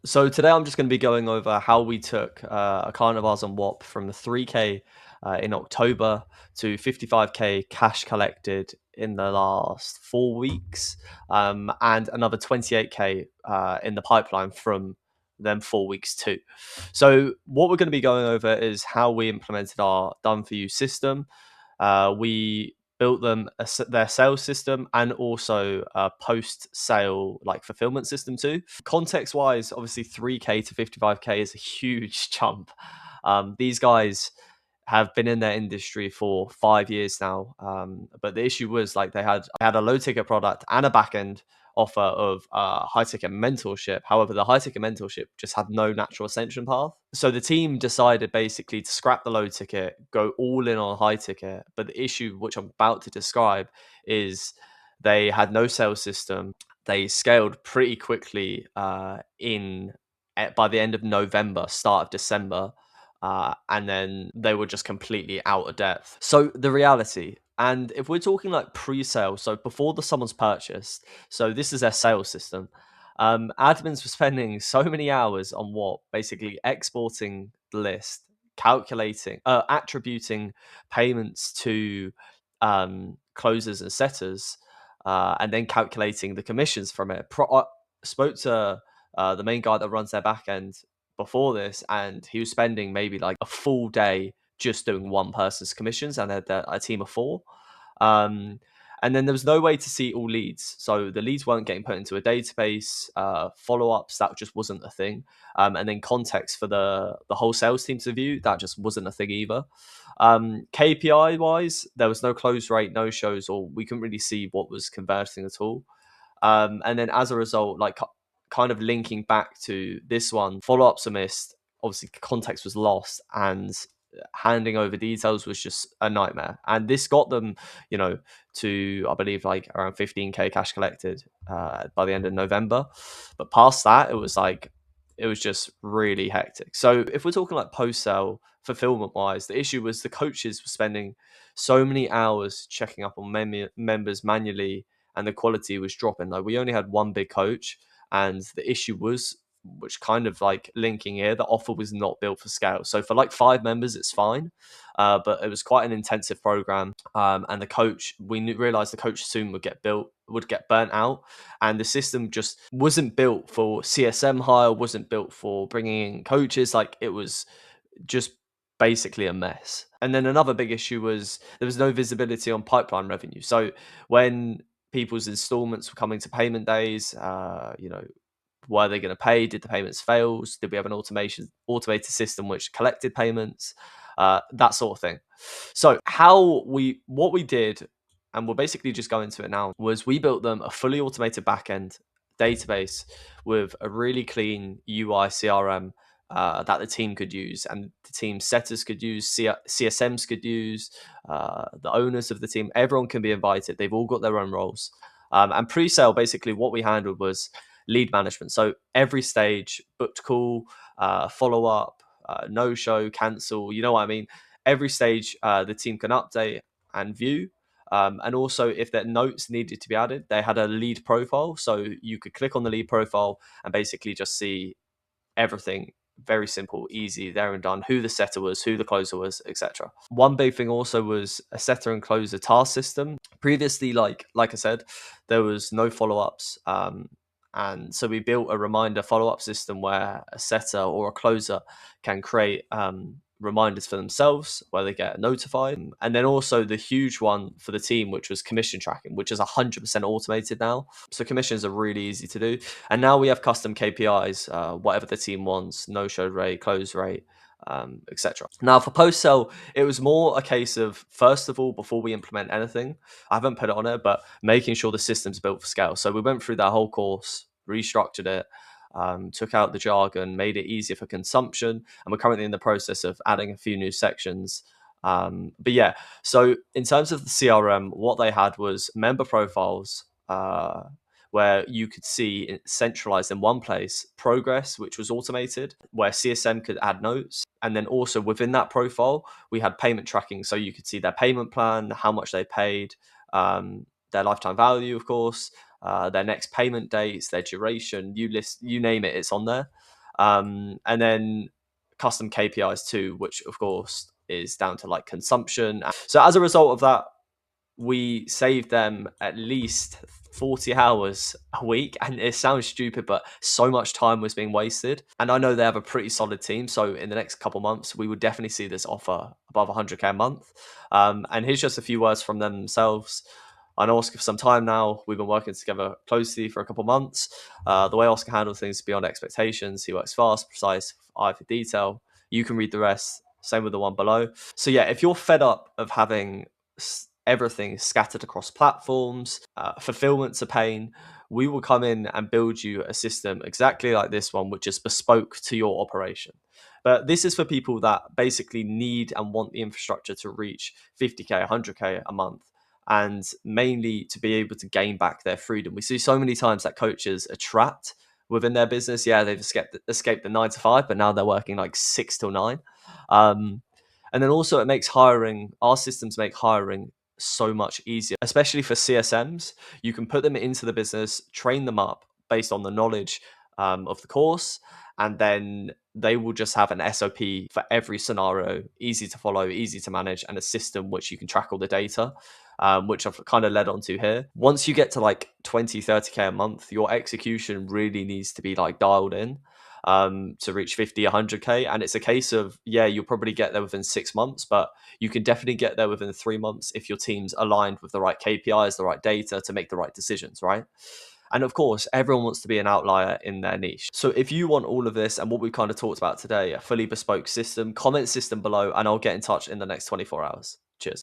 So today I'm just going to be going over how we took a client of ours on WHOP from the 3K in October to 55K cash collected in the last 4 weeks, and another 28K in the pipeline from them 4 weeks too. So what we're going to be going over is how we implemented our done for you system. We built them their sales system and also a post sale like fulfillment system too. Context wise, obviously 3K to 55K is a huge jump. These guys have been in their industry for 5 years now. But the issue was like they had a low ticket product and a back end offer of high ticket mentorship. However, the high ticket mentorship just had no natural ascension path. So the team decided basically to scrap the low ticket, go all in on high ticket. But the issue, which I'm about to describe, is they had no sales system. They scaled pretty quickly by the end of November, start of December, and then they were just completely out of depth. So the reality, and if we're talking like pre-sale, so before someone's purchased, so this is their sales system. Admins were spending so many hours on what basically exporting the list, calculating, attributing payments to closers and setters, and then calculating the commissions from it. Spoke to the main guy that runs their back end before this, and he was spending maybe like a full day just doing one person's commissions, and they had a team of four. Um, and then there was no way to see all leads, so the leads weren't getting put into a database. Follow ups, that just wasn't a thing. And then context for the whole sales team to view, that just wasn't a thing either. KPI wise, there was no close rate, no shows, or we couldn't really see what was converting at all. And then as a result, like kind of linking back to this one, follow ups are missed. Obviously, context was lost, and handing over details was just a nightmare. And this got them, to I believe like around 15K cash collected by the end of November. But past that, it was just really hectic. So if we're talking like post sale fulfillment wise, the issue was the coaches were spending so many hours checking up on members manually, and the quality was dropping. Like we only had one big coach, and the issue was, which kind of like linking here, the offer was not built for scale. So for like 5 members, it's fine, but it was quite an intensive program. And the coach, realized the coach soon would get burnt out, and the system just wasn't built for CSM hire, wasn't built for bringing in coaches. Like it was just basically a mess. And then another big issue was there was no visibility on pipeline revenue. So when people's installments were coming to payment days, were they going to pay? Did the payments fail? Did we have an automated system which collected payments? That sort of thing. So what we did, and we're basically just going to it now, was we built them a fully automated backend database with a really clean UI CRM that the team could use, and the team setters could use, CSMs could use, the owners of the team, everyone can be invited. They've all got their own roles. And pre-sale, basically, what we handled was lead management. So every stage, booked call, follow up, no show, cancel. You know what I mean? Every stage, the team can update and view. And also, if their notes needed to be added, they had a lead profile. So you could click on the lead profile and basically just see everything. Very simple, easy, there and done. Who the setter was, who the closer was, etc. One big thing also was a setter and closer task system. Previously, like I said, there was no follow ups. And so we built a reminder follow up system where a setter or a closer can create reminders for themselves where they get notified. And then also the huge one for the team, which was commission tracking, which is 100% automated now. So commissions are really easy to do. And now we have custom KPIs, whatever the team wants, no show rate, close rate, etc. Now for post sale, it was more a case of, first of all, before we implement anything, I haven't put it on it, but making sure the system's built for scale. So we went through that whole course, restructured it, took out the jargon, made it easier for consumption, and we're currently in the process of adding a few new sections. But yeah, so in terms of the CRM, what they had was member profiles, where you could see it centralized in one place, progress, which was automated, where CSM could add notes. And then also within that profile, we had payment tracking. So you could see their payment plan, how much they paid, their lifetime value, of course, their next payment dates, their duration, you name it, it's on there. And then custom KPIs too, which of course is down to like consumption. So as a result of that, we saved them at least 40 hours a week. And it sounds stupid, but so much time was being wasted. And I know they have a pretty solid team. So in the next couple months, we would definitely see this offer above 100K a month. And here's just a few words from them themselves. I know Oscar for some time now. We've been working together closely for a couple months. The way Oscar handles things is beyond expectations. He works fast, precise, eye for detail. You can read the rest. Same with the one below. So yeah, if you're fed up of having everything scattered across platforms, fulfillment's a pain, we will come in and build you a system exactly like this one, which is bespoke to your operation. But this is for people that basically need and want the infrastructure to reach 50K, 100K a month, and mainly to be able to gain back their freedom. We see so many times that coaches are trapped within their business. Yeah, they've escaped the 9 to 5, but now they're working like 6 till 9. Um, and then also it makes hiring, our systems make hiring so much easier, especially for CSMs. You can put them into the business, train them up based on the knowledge of the course, and then they will just have an SOP for every scenario, easy to follow, easy to manage, and a system which you can track all the data, which I've kind of led onto here. Once you get to like 20, 30K a month, your execution really needs to be like dialed in to reach 50, 100K. And it's a case of, yeah, you'll probably get there within 6 months, but you can definitely get there within 3 months if your team's aligned with the right KPIs, the right data to make the right decisions, right? And of course, everyone wants to be an outlier in their niche. So if you want all of this and what we've kind of talked about today, a fully bespoke system, comment system below, and I'll get in touch in the next 24 hours. Cheers.